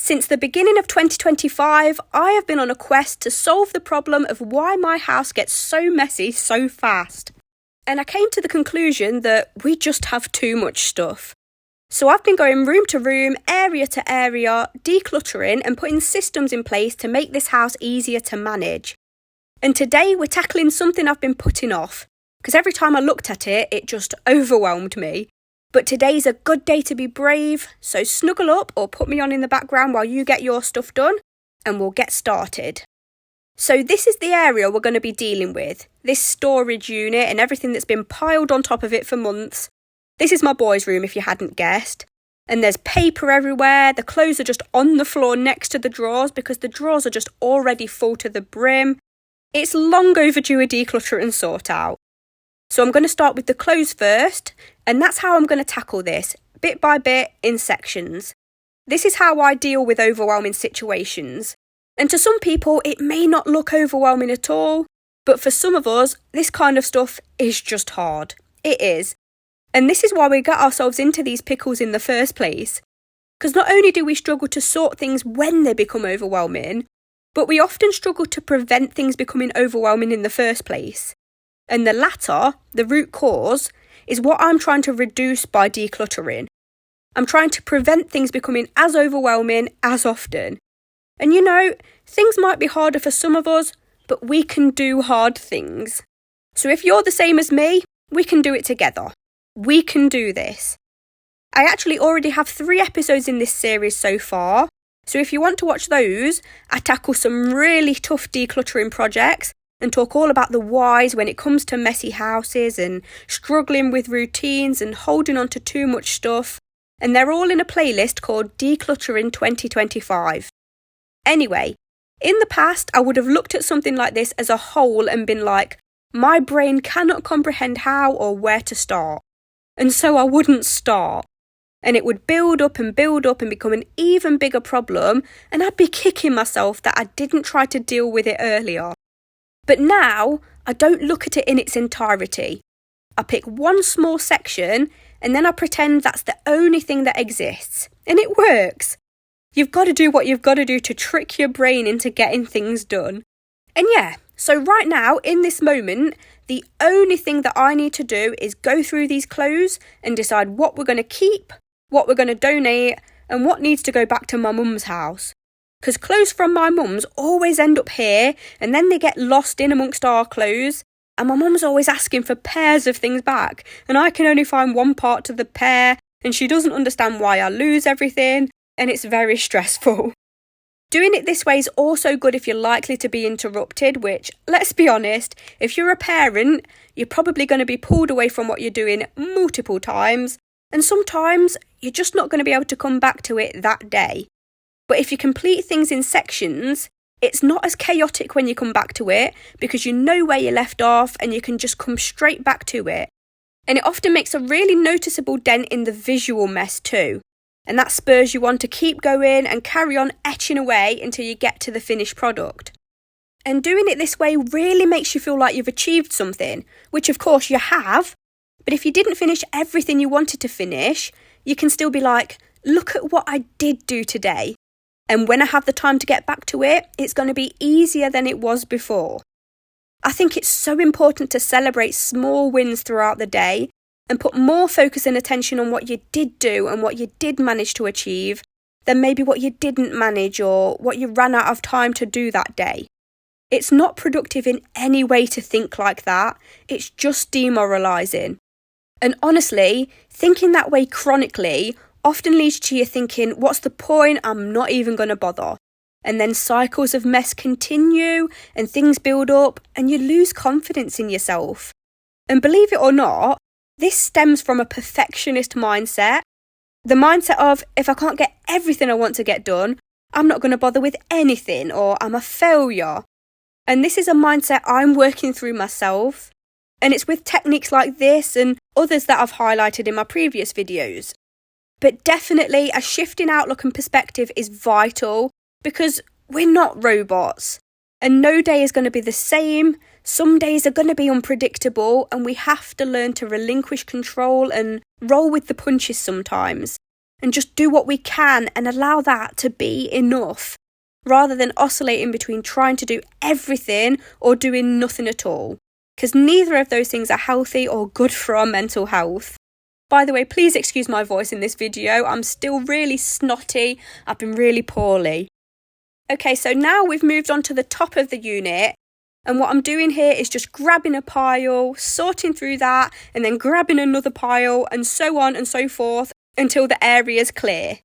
Since the beginning of 2025, I have been on a quest to solve the problem of why my house gets so messy so fast. And I came to the conclusion that we just have too much stuff. So I've been going room to room, area to area, decluttering and putting systems in place to make this house easier to manage. And today we're tackling something I've been putting off, because every time I looked at it, it just overwhelmed me. But today's a good day to be brave, so snuggle up or put me on in the background while you get your stuff done, and we'll get started. So this is the area we're going to be dealing with, this storage unit and everything that's been piled on top of it for months. This is my boys' room if you hadn't guessed. And there's paper everywhere, the clothes are just on the floor next to the drawers because the drawers are just already full to the brim. It's long overdue a declutter and sort out. So I'm going to start with the clothes first, and that's how I'm going to tackle this, bit by bit, in sections. This is how I deal with overwhelming situations. And to some people, it may not look overwhelming at all, but for some of us, this kind of stuff is just hard. It is. And this is why we get ourselves into these pickles in the first place. Because not only do we struggle to sort things when they become overwhelming, but we often struggle to prevent things becoming overwhelming in the first place. And the latter, the root cause, is what I'm trying to reduce by decluttering. I'm trying to prevent things becoming as overwhelming as often. And you know, things might be harder for some of us, but we can do hard things. So if you're the same as me, we can do it together. We can do this. I actually already have 3 episodes in this series so far. So if you want to watch those, I tackle some really tough decluttering projects and talk all about the whys when it comes to messy houses and struggling with routines and holding on to too much stuff. And they're all in a playlist called Decluttering 2025. Anyway, in the past, I would have looked at something like this as a whole and been like, my brain cannot comprehend how or where to start. And so I wouldn't start. And it would build up and become an even bigger problem, and I'd be kicking myself that I didn't try to deal with it earlier. But now, I don't look at it in its entirety. I pick one small section, and then I pretend that's the only thing that exists. And it works. You've got to do what you've got to do to trick your brain into getting things done. And yeah, so right now, in this moment, the only thing that I need to do is go through these clothes and decide what we're going to keep, what we're going to donate, and what needs to go back to my mum's house. Because clothes from my mum's always end up here, and then they get lost in amongst our clothes, and my mum's always asking for pairs of things back, and I can only find one part to the pair, and she doesn't understand why I lose everything, and it's very stressful. Doing it this way is also good if you're likely to be interrupted, which, let's be honest, if you're a parent, you're probably going to be pulled away from what you're doing multiple times, and sometimes you're just not going to be able to come back to it that day. But if you complete things in sections, it's not as chaotic when you come back to it because you know where you left off and you can just come straight back to it. And it often makes a really noticeable dent in the visual mess too. And that spurs you on to keep going and carry on etching away until you get to the finished product. And doing it this way really makes you feel like you've achieved something, which of course you have. But if you didn't finish everything you wanted to finish, you can still be like, look at what I did do today. And when I have the time to get back to it, it's going to be easier than it was before. I think it's so important to celebrate small wins throughout the day and put more focus and attention on what you did do and what you did manage to achieve than maybe what you didn't manage or what you ran out of time to do that day. It's not productive in any way to think like that. It's just demoralising. And honestly, thinking that way chronically often leads to you thinking, what's the point? I'm not even going to bother. And then cycles of mess continue and things build up and you lose confidence in yourself. And believe it or not, this stems from a perfectionist mindset. The mindset of, if I can't get everything I want to get done, I'm not going to bother with anything or I'm a failure. And this is a mindset I'm working through myself. And it's with techniques like this and others that I've highlighted in my previous videos. But definitely a shift in outlook and perspective is vital because we're not robots. And no day is going to be the same. Some days are going to be unpredictable and we have to learn to relinquish control and roll with the punches sometimes. and just do what we can and allow that to be enough, rather than oscillating between trying to do everything or doing nothing at all, because neither of those things are healthy or good for our mental health. By the way, please excuse my voice in this video. I'm still really snotty. I've been really poorly. Okay, so now we've moved on to the top of the unit, and what I'm doing here is just grabbing a pile, sorting through that, and then grabbing another pile, and so on and so forth until the area's clear.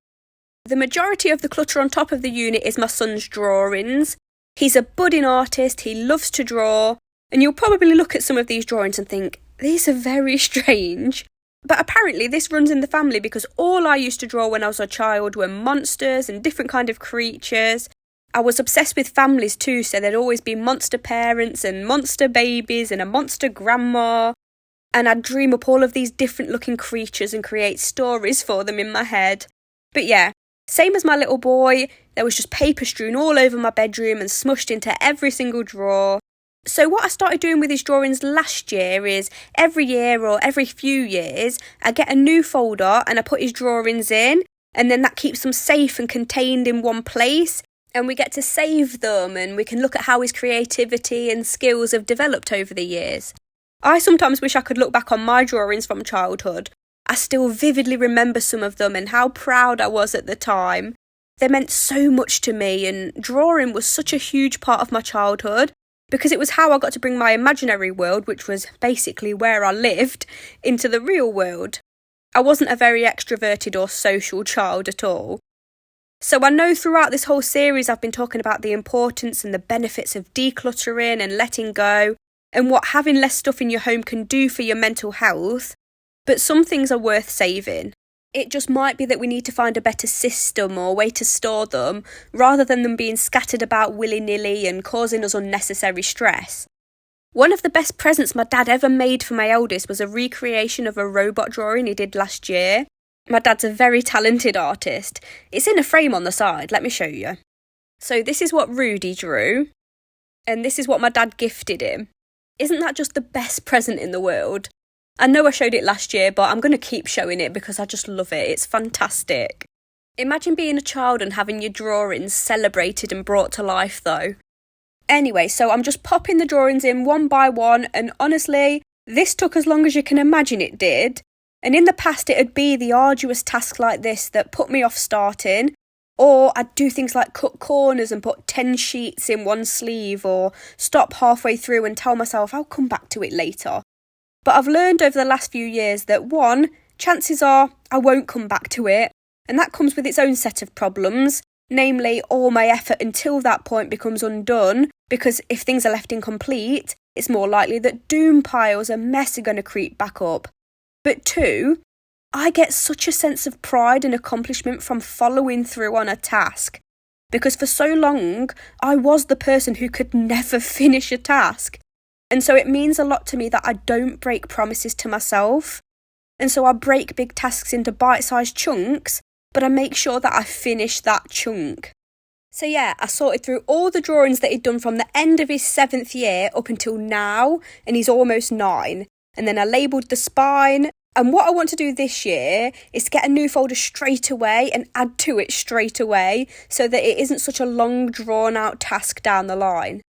The majority of the clutter on top of the unit is my son's drawings. He's a budding artist, he loves to draw, and you'll probably look at some of these drawings and think, these are very strange. But apparently this runs in the family, because all I used to draw when I was a child were monsters and different kind of creatures. I was obsessed with families too, so there'd always be monster parents and monster babies and a monster grandma. And I'd dream up all of these different looking creatures and create stories for them in my head. But yeah, same as my little boy, there was just paper strewn all over my bedroom and smushed into every single drawer. So what I started doing with these drawings last year is every year or every few years, I get a new folder and I put his drawings in, and then that keeps them safe and contained in one place. And we get to save them, and we can look at how his creativity and skills have developed over the years. I sometimes wish I could look back on my drawings from childhood. I still vividly remember some of them and how proud I was at the time. They meant so much to me, and drawing was such a huge part of my childhood because it was how I got to bring my imaginary world, which was basically where I lived, into the real world. I wasn't a very extroverted or social child at all. So I know throughout this whole series I've been talking about the importance and the benefits of decluttering and letting go, and what having less stuff in your home can do for your mental health, but some things are worth saving. It just might be that we need to find a better system or way to store them, rather than them being scattered about willy-nilly and causing us unnecessary stress. One of the best presents my dad ever made for my eldest was a recreation of a robot drawing he did last year. My dad's a very talented artist. It's in a frame on the side, let me show you. So this is what Rudy drew, and this is what my dad gifted him. Isn't that just the best present in the world? I know I showed it last year, but I'm going to keep showing it because I just love it. It's fantastic. Imagine being a child and having your drawings celebrated and brought to life though. Anyway, so I'm just popping the drawings in one by one, and honestly, this took as long as you can imagine it did. And in the past, it'd be the arduous task like this that put me off starting, or I'd do things like cut corners and put 10 sheets in one sleeve, or stop halfway through and tell myself I'll come back to it later. But I've learned over the last few years that one, chances are I won't come back to it, and that comes with its own set of problems, namely all my effort until that point becomes undone, because if things are left incomplete, it's more likely that doom piles and mess are going to creep back up. But two, I get such a sense of pride and accomplishment from following through on a task, because for so long, I was the person who could never finish a task. And so it means a lot to me that I don't break promises to myself. And so I break big tasks into bite-sized chunks, but I make sure that I finish that chunk. So yeah, I sorted through all the drawings that he'd done from the end of his 7th year up until now, and he's almost 9. And then I labelled the spine. And what I want to do this year is get a new folder straight away and add to it straight away, so that it isn't such a long drawn out task down the line.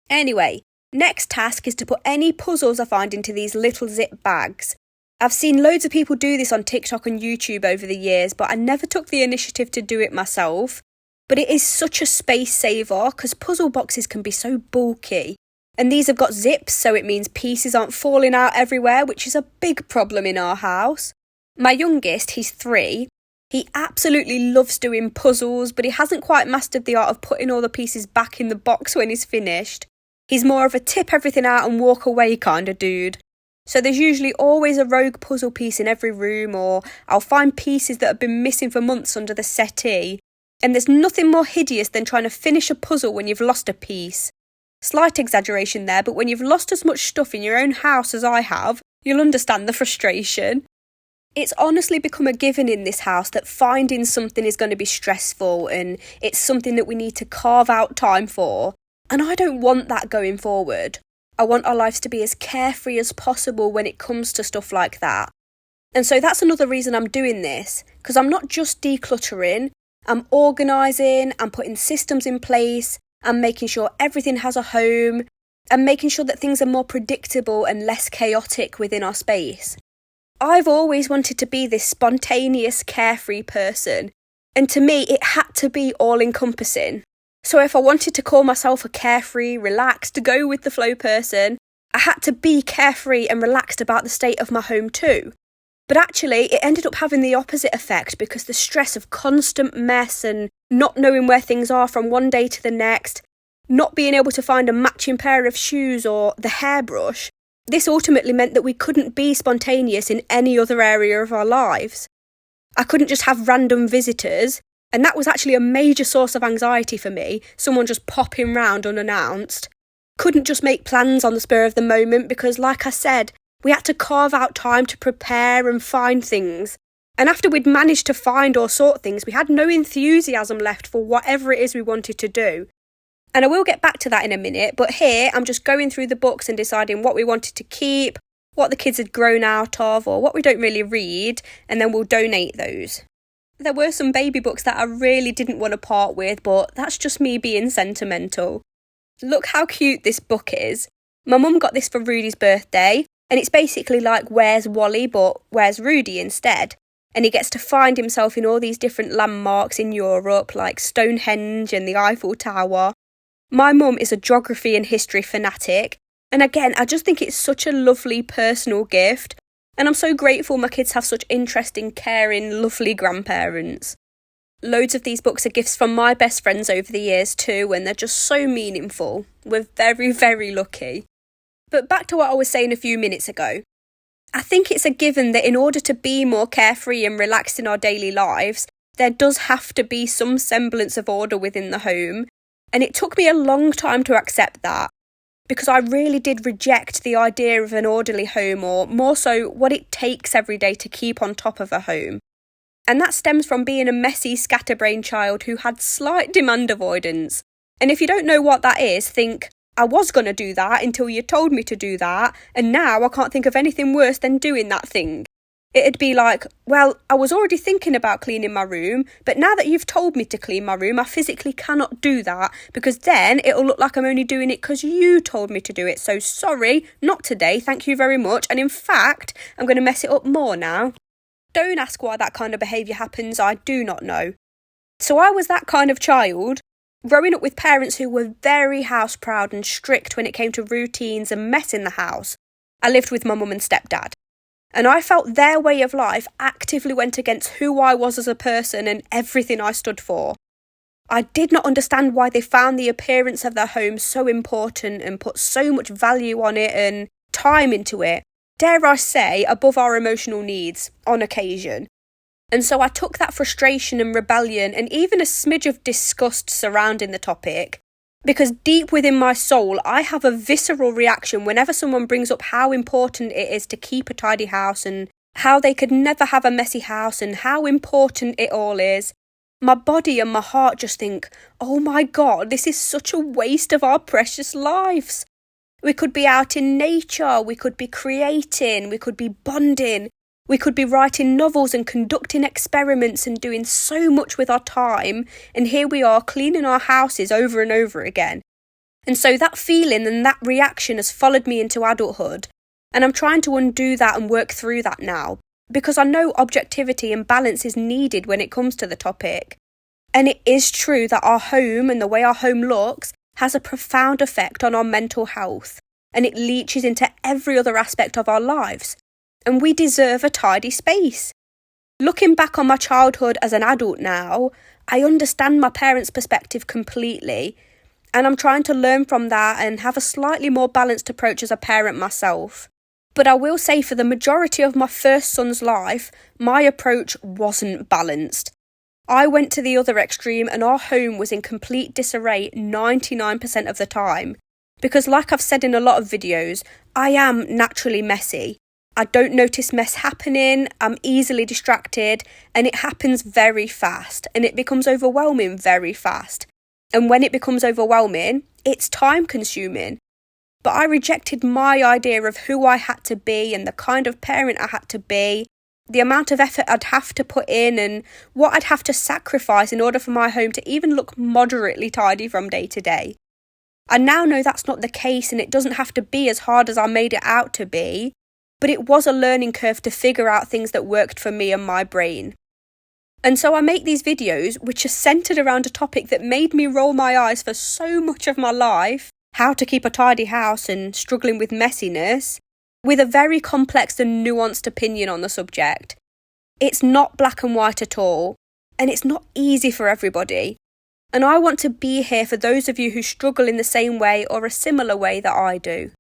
Anyway, next task is to put any puzzles I find into these little zip bags. I've seen loads of people do this on TikTok and YouTube over the years, but I never took the initiative to do it myself. But it is such a space saver because puzzle boxes can be so bulky. And these have got zips, so it means pieces aren't falling out everywhere, which is a big problem in our house. My youngest, he's 3. He absolutely loves doing puzzles, but he hasn't quite mastered the art of putting all the pieces back in the box when he's finished. He's more of a tip everything out and walk away kind of dude. So there's usually always a rogue puzzle piece in every room, or I'll find pieces that have been missing for months under the settee. And there's nothing more hideous than trying to finish a puzzle when you've lost a piece. Slight exaggeration there, but when you've lost as much stuff in your own house as I have, you'll understand the frustration. It's honestly become a given in this house that finding something is going to be stressful, and it's something that we need to carve out time for. And I don't want that going forward. I want our lives to be as carefree as possible when it comes to stuff like that. And so that's another reason I'm doing this, because I'm not just decluttering, I'm organising, I'm putting systems in place, I'm making sure everything has a home, and making sure that things are more predictable and less chaotic within our space. I've always wanted to be this spontaneous, carefree person, and to me it had to be all-encompassing. So if I wanted to call myself a carefree, relaxed, go with the flow person, I had to be carefree and relaxed about the state of my home too. But actually, it ended up having the opposite effect because the stress of constant mess and not knowing where things are from one day to the next, not being able to find a matching pair of shoes or the hairbrush, this ultimately meant that we couldn't be spontaneous in any other area of our lives. I couldn't just have random visitors, and that was actually a major source of anxiety for me, someone just popping round unannounced. Couldn't just make plans on the spur of the moment because, like I said, we had to carve out time to prepare and find things. And after we'd managed to find or sort things, we had no enthusiasm left for whatever it is we wanted to do. And I will get back to that in a minute, but here I'm just going through the books and deciding what we wanted to keep, what the kids had grown out of, or what we don't really read, and then we'll donate those. There were some baby books that I really didn't want to part with, but that's just me being sentimental. Look how cute this book is. My mum got this for Rudy's birthday, and it's basically like Where's Wally, but Where's Rudy instead. And he gets to find himself in all these different landmarks in Europe, like Stonehenge and the Eiffel Tower. My mum is a geography and history fanatic, and again, I just think it's such a lovely personal gift, and I'm so grateful my kids have such interesting, caring, lovely grandparents. Loads of these books are gifts from my best friends over the years too, and they're just so meaningful. We're very, very lucky. But back to what I was saying a few minutes ago. I think it's a given that in order to be more carefree and relaxed in our daily lives, there does have to be some semblance of order within the home. And it took me a long time to accept that, because I really did reject the idea of an orderly home, or more so what it takes every day to keep on top of a home. And that stems from being a messy, scatterbrained child who had slight demand avoidance. And if you don't know what that is, think, I was going to do that until you told me to do that, and now I can't think of anything worse than doing that thing. It'd be like, well, I was already thinking about cleaning my room, but now that you've told me to clean my room, I physically cannot do that, because then it'll look like I'm only doing it because you told me to do it. So sorry, not today, thank you very much, and in fact, I'm going to mess it up more now. Don't ask why that kind of behaviour happens, I do not know. So I was that kind of child, growing up with parents who were very house proud and strict when it came to routines and mess in the house. I lived with my mum and stepdad, and I felt their way of life actively went against who I was as a person and everything I stood for. I did not understand why they found the appearance of their home so important and put so much value on it and time into it, dare I say, above our emotional needs, on occasion. And so I took that frustration and rebellion and even a smidge of disgust surrounding the topic, because deep within my soul, I have a visceral reaction whenever someone brings up how important it is to keep a tidy house and how they could never have a messy house and how important it all is. My body and my heart just think, oh my God, this is such a waste of our precious lives. We could be out in nature, we could be creating, we could be bonding, we could be writing novels and conducting experiments and doing so much with our time, and here we are cleaning our houses over and over again. And so that feeling and that reaction has followed me into adulthood, and I'm trying to undo that and work through that now, because I know objectivity and balance is needed when it comes to the topic. And it is true that our home and the way our home looks has a profound effect on our mental health, and it leaches into every other aspect of our lives. And we deserve a tidy space. Looking back on my childhood as an adult now, I understand my parents' perspective completely, and I'm trying to learn from that and have a slightly more balanced approach as a parent myself. But I will say for the majority of my first son's life, my approach wasn't balanced. I went to the other extreme and our home was in complete disarray 99% of the time. Because like I've said in a lot of videos, I am naturally messy. I don't notice mess happening, I'm easily distracted, and it happens very fast, and it becomes overwhelming very fast. And when it becomes overwhelming, it's time consuming. But I rejected my idea of who I had to be and the kind of parent I had to be. the amount of effort I'd have to put in and what I'd have to sacrifice in order for my home to even look moderately tidy from day to day. I now know that's not the case and it doesn't have to be as hard as I made it out to be, but it was a learning curve to figure out things that worked for me and my brain. And so I make these videos which are centred around a topic that made me roll my eyes for so much of my life, how to keep a tidy house and struggling with messiness, with a very complex and nuanced opinion on the subject. It's not black and white at all, and it's not easy for everybody. And I want to be here for those of you who struggle in the same way or a similar way that I do.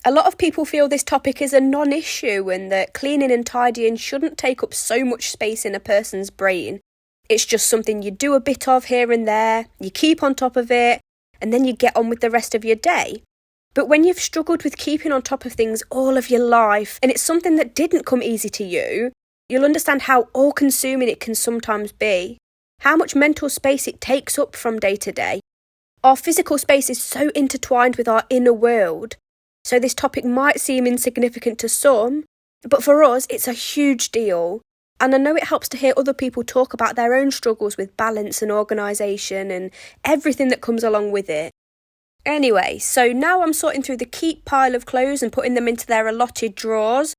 A lot of people feel this topic is a non-issue and that cleaning and tidying shouldn't take up so much space in a person's brain. It's just something you do a bit of here and there, you keep on top of it, and then you get on with the rest of your day. But when you've struggled with keeping on top of things all of your life, and it's something that didn't come easy to you, you'll understand how all-consuming it can sometimes be, how much mental space it takes up from day to day. Our physical space is so intertwined with our inner world, so this topic might seem insignificant to some, but for us it's a huge deal. And I know it helps to hear other people talk about their own struggles with balance and organisation and everything that comes along with it. Anyway, so now I'm sorting through the keep pile of clothes and putting them into their allotted drawers.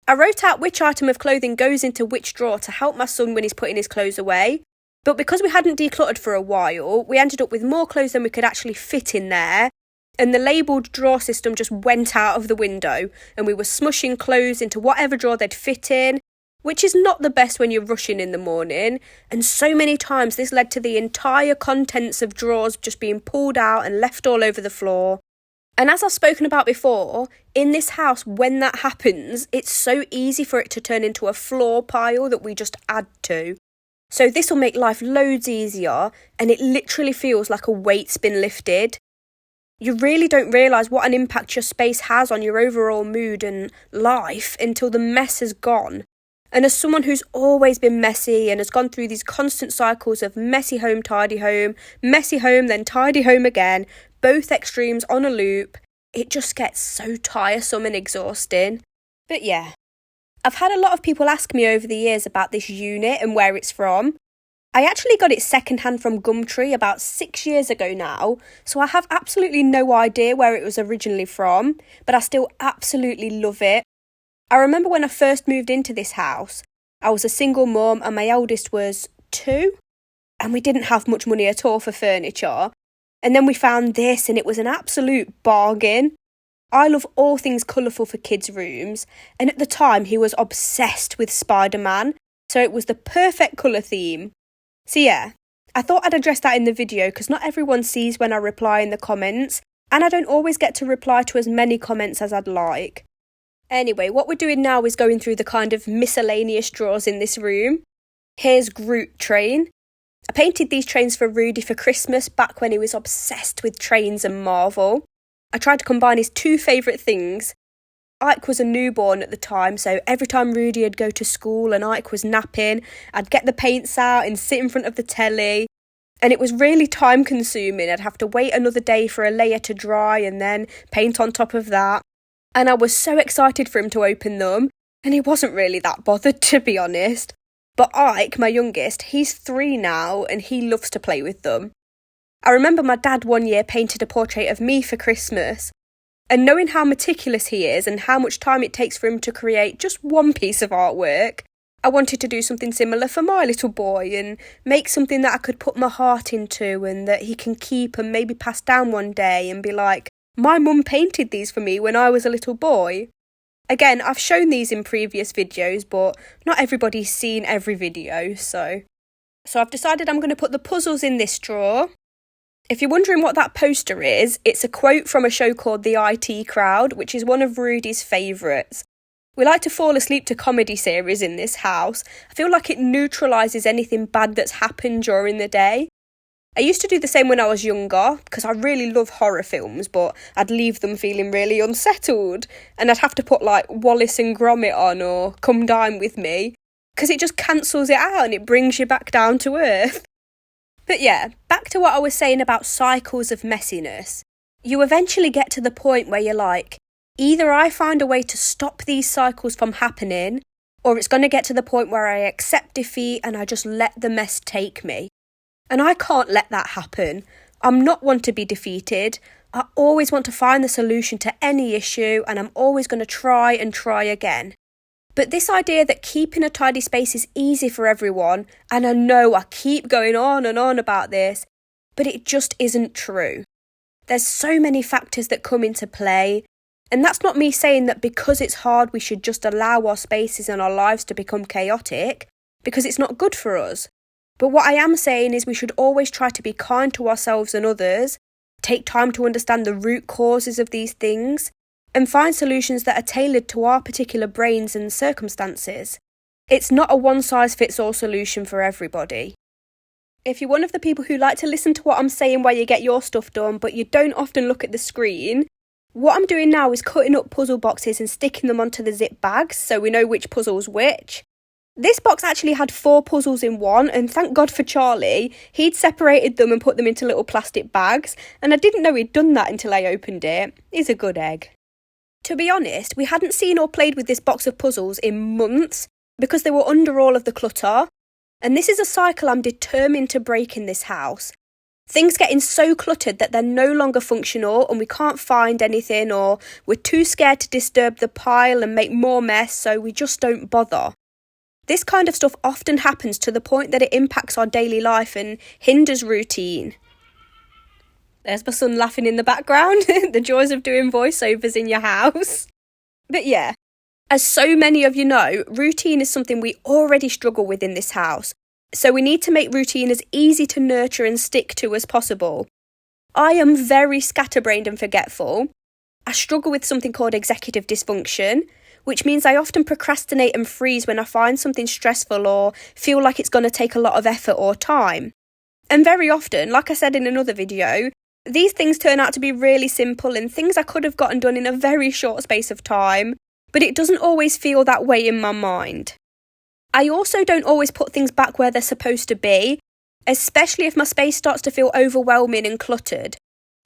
I wrote out which item of clothing goes into which drawer to help my son when he's putting his clothes away. But because we hadn't decluttered for a while, we ended up with more clothes than we could actually fit in there. And the labelled drawer system just went out of the window. And we were smushing clothes into whatever drawer they'd fit in, which is not the best when you're rushing in the morning. And so many times this led to the entire contents of drawers just being pulled out and left all over the floor. And as I've spoken about before, in this house, when that happens, it's so easy for it to turn into a floor pile that we just add to. So this will make life loads easier, and it literally feels like a weight's been lifted. You really don't realise what an impact your space has on your overall mood and life until the mess has gone. And as someone who's always been messy and has gone through these constant cycles of messy home, messy home, then tidy home again, both extremes on a loop, it just gets so tiresome and exhausting. But yeah, I've had a lot of people ask me over the years about this unit and where it's from. I actually got it secondhand from Gumtree about 6 years ago now, so I have absolutely no idea where it was originally from, but I still absolutely love it. I remember when I first moved into this house, I was a single mum and my eldest was 2, and we didn't have much money at all for furniture. And then we found this and it was an absolute bargain. I love all things colourful for kids' rooms, and at the time he was obsessed with Spider-Man, so it was the perfect colour theme. So yeah, I thought I'd address that in the video because not everyone sees when I reply in the comments, and I don't always get to reply to as many comments as I'd like. Anyway, what we're doing now is going through the kind of miscellaneous drawers in this room. Here's Groot train. I painted these trains for Rudy for Christmas back when he was obsessed with trains and Marvel. I tried to combine his two favourite things. Ike was a newborn at the time, so every time Rudy would go to school and Ike was napping, I'd get the paints out and sit in front of the telly. And it was really time consuming. I'd have to wait another day for a layer to dry and then paint on top of that. And I was so excited for him to open them, and he wasn't really that bothered, to be honest. But Ike, my youngest, he's 3 now, and he loves to play with them. I remember my dad one year painted a portrait of me for Christmas, and knowing how meticulous he is and how much time it takes for him to create just one piece of artwork, I wanted to do something similar for my little boy and make something that I could put my heart into and that he can keep and maybe pass down one day and be like, my mum painted these for me when I was a little boy. Again, I've shown these in previous videos, but not everybody's seen every video, so I've decided I'm going to put the puzzles in this drawer. If you're wondering what that poster is, it's a quote from a show called The IT Crowd, which is one of Rudy's favourites. We like to fall asleep to comedy series in this house. I feel like it neutralises anything bad that's happened during the day. I used to do the same when I was younger, because I really love horror films, but I'd leave them feeling really unsettled, and I'd have to put like Wallace and Gromit on or Come Dine With Me, because it just cancels it out and it brings you back down to earth. But yeah, back to what I was saying about cycles of messiness. You eventually get to the point where you're like, either I find a way to stop these cycles from happening, or it's going to get to the point where I accept defeat and I just let the mess take me. And I can't let that happen. I'm not one to be defeated. I always want to find the solution to any issue, and I'm always going to try and try again. But this idea that keeping a tidy space is easy for everyone, and I know I keep going on and on about this, but it just isn't true. There's so many factors that come into play, and that's not me saying that because it's hard we should just allow our spaces and our lives to become chaotic, because it's not good for us. But what I am saying is we should always try to be kind to ourselves and others, take time to understand the root causes of these things, and find solutions that are tailored to our particular brains and circumstances. It's not a one-size-fits-all solution for everybody. If you're one of the people who like to listen to what I'm saying while you get your stuff done, but you don't often look at the screen, what I'm doing now is cutting up puzzle boxes and sticking them onto the zip bags so we know which puzzle's which. This box actually had 4 puzzles in one, and thank God for Charlie, he'd separated them and put them into little plastic bags, and I didn't know he'd done that until I opened it. He's a good egg. To be honest, we hadn't seen or played with this box of puzzles in months because they were under all of the clutter, and this is a cycle I'm determined to break in this house. Things getting so cluttered that they're no longer functional and we can't find anything, or we're too scared to disturb the pile and make more mess, so we just don't bother. This kind of stuff often happens to the point that it impacts our daily life and hinders routine. There's my son laughing in the background, the joys of doing voiceovers in your house. But yeah, as so many of you know, routine is something we already struggle with in this house, so we need to make routine as easy to nurture and stick to as possible. I am very scatterbrained and forgetful. I struggle with something called executive dysfunction, which means I often procrastinate and freeze when I find something stressful or feel like it's going to take a lot of effort or time. And very often, like I said in another video, these things turn out to be really simple and things I could have gotten done in a very short space of time, but it doesn't always feel that way in my mind. I also don't always put things back where they're supposed to be, especially if my space starts to feel overwhelming and cluttered.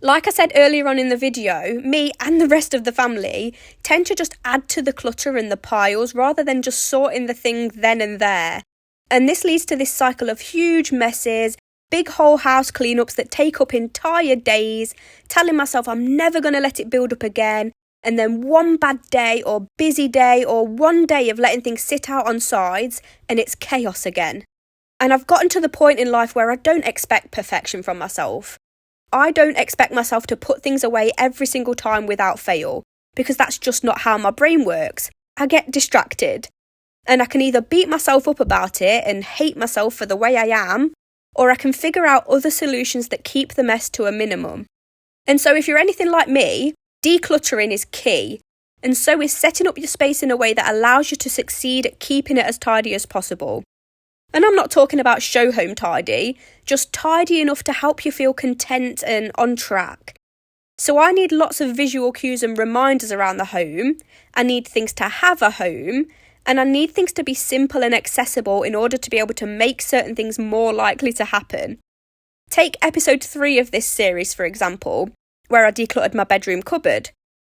Like I said earlier on in the video, me and the rest of the family tend to just add to the clutter and the piles rather than just sorting the thing then and there. And this leads to this cycle of huge messes, big whole house cleanups that take up entire days, telling myself I'm never going to let it build up again, and then one bad day or busy day or one day of letting things sit out on sides and it's chaos again. And I've gotten to the point in life where I don't expect perfection from myself. I don't expect myself to put things away every single time without fail, because that's just not how my brain works. I get distracted, and I can either beat myself up about it and hate myself for the way I am, or I can figure out other solutions that keep the mess to a minimum. And so if you're anything like me, decluttering is key, and so is setting up your space in a way that allows you to succeed at keeping it as tidy as possible. And I'm not talking about show home tidy, just tidy enough to help you feel content and on track. So I need lots of visual cues and reminders around the home, I need things to have a home, and I need things to be simple and accessible in order to be able to make certain things more likely to happen. Take episode 3 of this series, for example, where I decluttered my bedroom cupboard.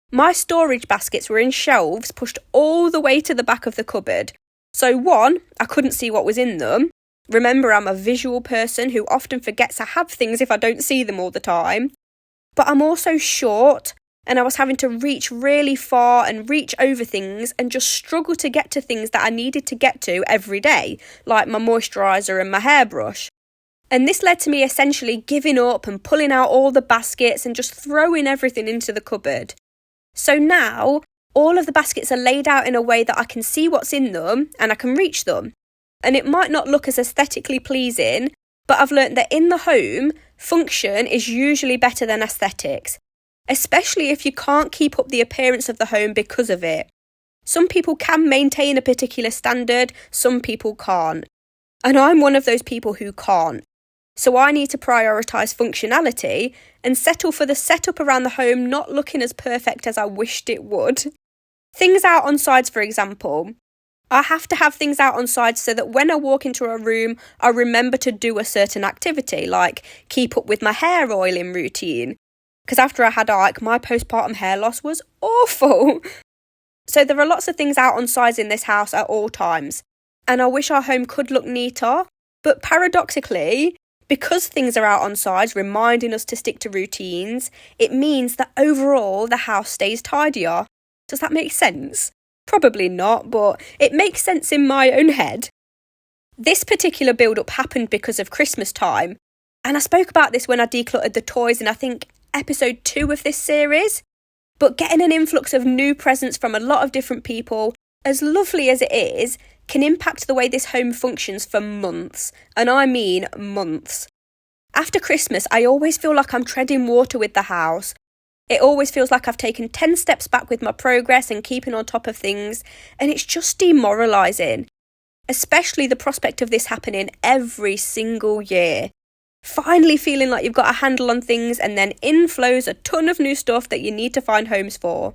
My storage baskets were in shelves pushed all the way to the back of the cupboard. So 1, I couldn't see what was in them. Remember, I'm a visual person who often forgets I have things if I don't see them all the time. But I'm also short, and I was having to reach really far and reach over things and just struggle to get to things that I needed to get to every day, like my moisturiser and my hairbrush. And this led to me essentially giving up and pulling out all the baskets and just throwing everything into the cupboard. So now, all of the baskets are laid out in a way that I can see what's in them and I can reach them. And it might not look as aesthetically pleasing, but I've learnt that in the home, function is usually better than aesthetics, especially if you can't keep up the appearance of the home because of it. Some people can maintain a particular standard, some people can't. And I'm one of those people who can't. So I need to prioritise functionality and settle for the setup around the home not looking as perfect as I wished it would. Things out on sides, for example. I have to have things out on sides so that when I walk into a room, I remember to do a certain activity, like keep up with my hair oiling routine. Because after I had Ike, my postpartum hair loss was awful. So there are lots of things out on size in this house at all times, and I wish our home could look neater, but paradoxically, because things are out on size, reminding us to stick to routines, it means that overall the house stays tidier. Does that make sense? Probably not, but it makes sense in my own head. This particular build-up happened because of Christmas time, and I spoke about this when I decluttered the toys in, I think, episode 2 of this series. But getting an influx of new presents from a lot of different people, as lovely as it is, can impact the way this home functions for months. And I mean months. After Christmas, I always feel like I'm treading water with the house. It always feels like I've taken 10 steps back with my progress and keeping on top of things, and it's just demoralising. Especially the prospect of this happening every single year. Finally feeling like you've got a handle on things, and then in flows a ton of new stuff that you need to find homes for.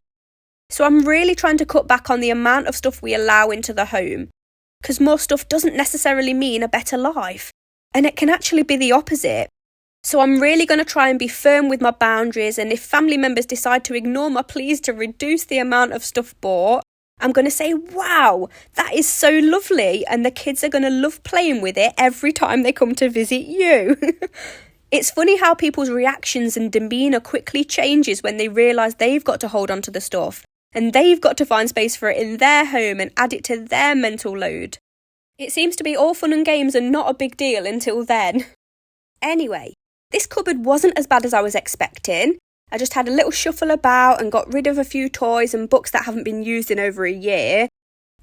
So I'm really trying to cut back on the amount of stuff we allow into the home, because more stuff doesn't necessarily mean a better life, and it can actually be the opposite. So I'm really going to try and be firm with my boundaries, and if family members decide to ignore my pleas to reduce the amount of stuff bought, I'm going to say, wow, that is so lovely, and the kids are going to love playing with it every time they come to visit you. It's funny how people's reactions and demeanour quickly changes when they realise they've got to hold on to the stuff, and they've got to find space for it in their home and add it to their mental load. It seems to be all fun and games and not a big deal until then. Anyway, this cupboard wasn't as bad as I was expecting. I just had a little shuffle about and got rid of a few toys and books that haven't been used in over a year.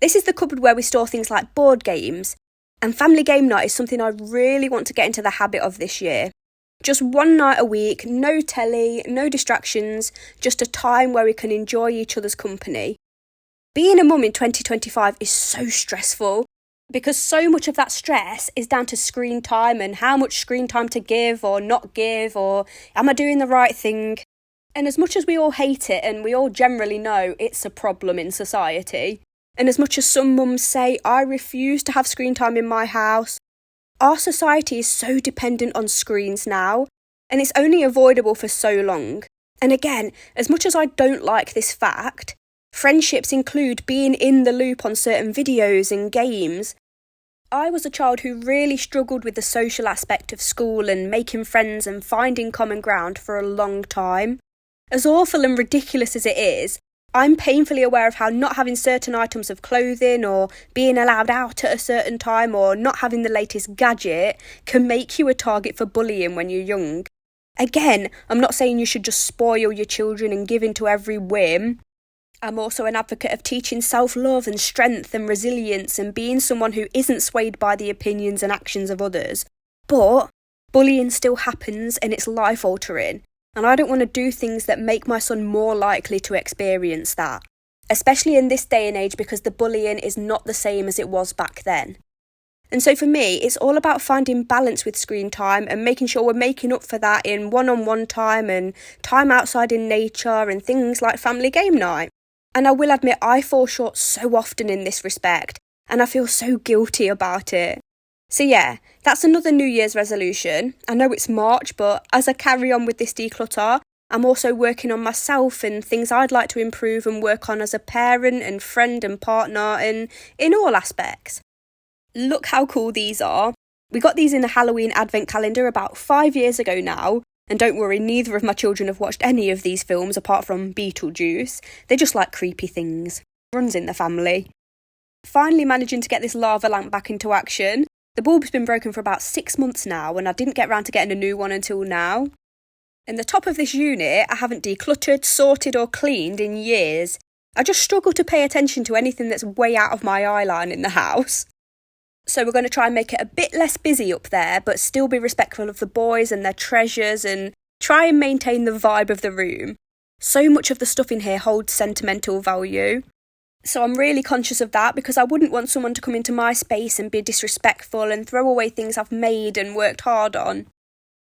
This is the cupboard where we store things like board games, and family game night is something I really want to get into the habit of this year. Just one night a week, no telly, no distractions, just a time where we can enjoy each other's company. Being a mum in 2025 is so stressful, because so much of that stress is down to screen time and how much screen time to give or not give, or am I doing the right thing? And as much as we all hate it, and we all generally know it's a problem in society, and as much as some mums say, I refuse to have screen time in my house, our society is so dependent on screens now, and it's only avoidable for so long. And again, as much as I don't like this fact, friendships include being in the loop on certain videos and games. I was a child who really struggled with the social aspect of school and making friends and finding common ground for a long time. As awful and ridiculous as it is, I'm painfully aware of how not having certain items of clothing or being allowed out at a certain time or not having the latest gadget can make you a target for bullying when you're young. Again, I'm not saying you should just spoil your children and give in to every whim. I'm also an advocate of teaching self-love and strength and resilience and being someone who isn't swayed by the opinions and actions of others. But bullying still happens and it's life-altering. And I don't want to do things that make my son more likely to experience that, especially in this day and age because the bullying is not the same as it was back then. And so for me, it's all about finding balance with screen time and making sure we're making up for that in one-on-one time and time outside in nature and things like family game night. And I will admit I fall short so often in this respect, and I feel so guilty about it. So yeah, that's another New Year's resolution. I know it's March, but as I carry on with this declutter, I'm also working on myself and things I'd like to improve and work on as a parent and friend and partner and in all aspects. Look how cool these are. We got these in the Halloween advent calendar about 5 years ago now. And don't worry, neither of my children have watched any of these films apart from Beetlejuice. They just like creepy things. Runs in the family. Finally managing to get this lava lamp back into action. The bulb's been broken for about 6 months now, and I didn't get round to getting a new one until now. In the top of this unit, I haven't decluttered, sorted or cleaned in years. I just struggle to pay attention to anything that's way out of my eye line in the house. So we're going to try and make it a bit less busy up there, but still be respectful of the boys and their treasures and try and maintain the vibe of the room. So much of the stuff in here holds sentimental value. So I'm really conscious of that because I wouldn't want someone to come into my space and be disrespectful and throw away things I've made and worked hard on.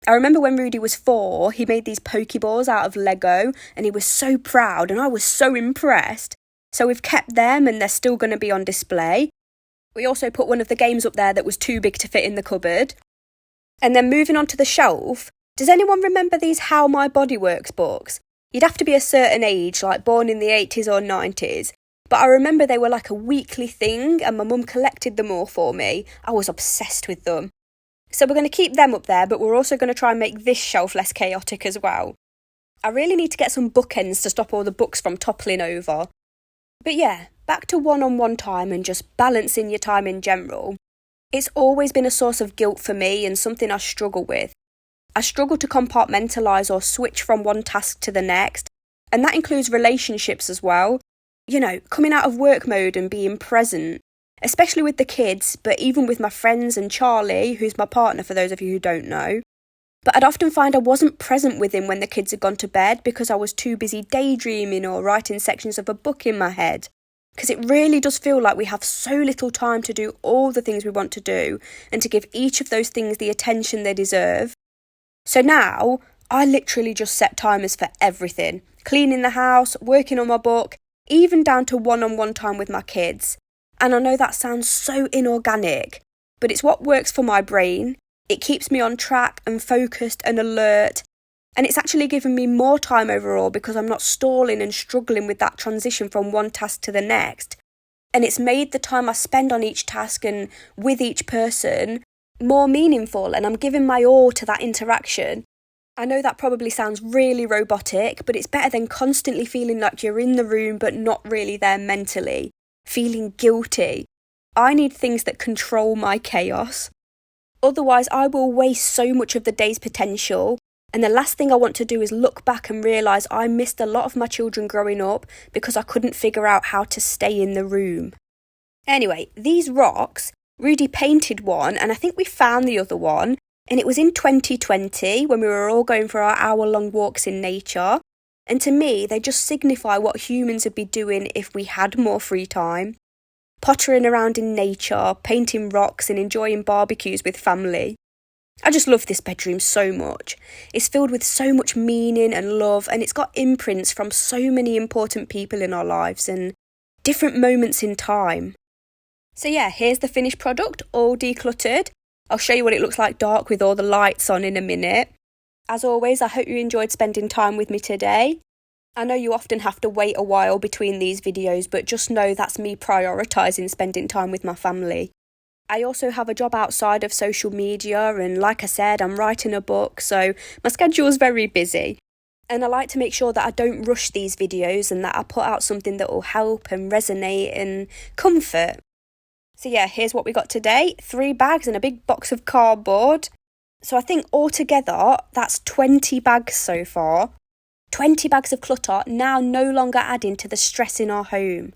I remember when Rudy was 4, he made these Pokeballs out of Lego and he was so proud and I was so impressed. So we've kept them and they're still going to be on display. We also put one of the games up there that was too big to fit in the cupboard. And then moving on to the shelf, does anyone remember these How My Body Works books? You'd have to be a certain age, like born in the 80s or 90s. But I remember they were like a weekly thing and my mum collected them all for me. I was obsessed with them. So we're going to keep them up there, but we're also going to try and make this shelf less chaotic as well. I really need to get some bookends to stop all the books from toppling over. But yeah, back to one-on-one time and just balancing your time in general. It's always been a source of guilt for me and something I struggle with. I struggle to compartmentalise or switch from one task to the next, and that includes relationships as well. You know, coming out of work mode and being present, especially with the kids, but even with my friends and Charlie, who's my partner for those of you who don't know. But I'd often find I wasn't present with him when the kids had gone to bed because I was too busy daydreaming or writing sections of a book in my head. Because it really does feel like we have so little time to do all the things we want to do and to give each of those things the attention they deserve. So now, I literally just set timers for everything. Cleaning the house, working on my book, even down to one-on-one time with my kids. And I know that sounds so inorganic, but it's what works for my brain. It keeps me on track and focused and alert. And it's actually given me more time overall because I'm not stalling and struggling with that transition from one task to the next. And it's made the time I spend on each task and with each person more meaningful, and I'm giving my all to that interaction. I know that probably sounds really robotic, but it's better than constantly feeling like you're in the room but not really there mentally, feeling guilty. I need things that control my chaos. Otherwise, I will waste so much of the day's potential, and the last thing I want to do is look back and realise I missed a lot of my children growing up because I couldn't figure out how to stay in the room. Anyway, these rocks, Rudy painted one, and I think we found the other one, and it was in 2020 when we were all going for our hour-long walks in nature. And to me, they just signify what humans would be doing if we had more free time. Pottering around in nature, painting rocks and enjoying barbecues with family. I just love this bedroom so much. It's filled with so much meaning and love, and it's got imprints from so many important people in our lives and different moments in time. So yeah, here's the finished product, all decluttered. I'll show you what it looks like dark with all the lights on in a minute. As always, I hope you enjoyed spending time with me today. I know you often have to wait a while between these videos, but just know that's me prioritising spending time with my family. I also have a job outside of social media, and like I said, I'm writing a book, so my schedule's very busy. And I like to make sure that I don't rush these videos and that I put out something that will help and resonate and comfort. So yeah, here's what we got today. 3 bags and a big box of cardboard. So I think altogether, that's 20 bags so far. 20 bags of clutter, now no longer adding to the stress in our home.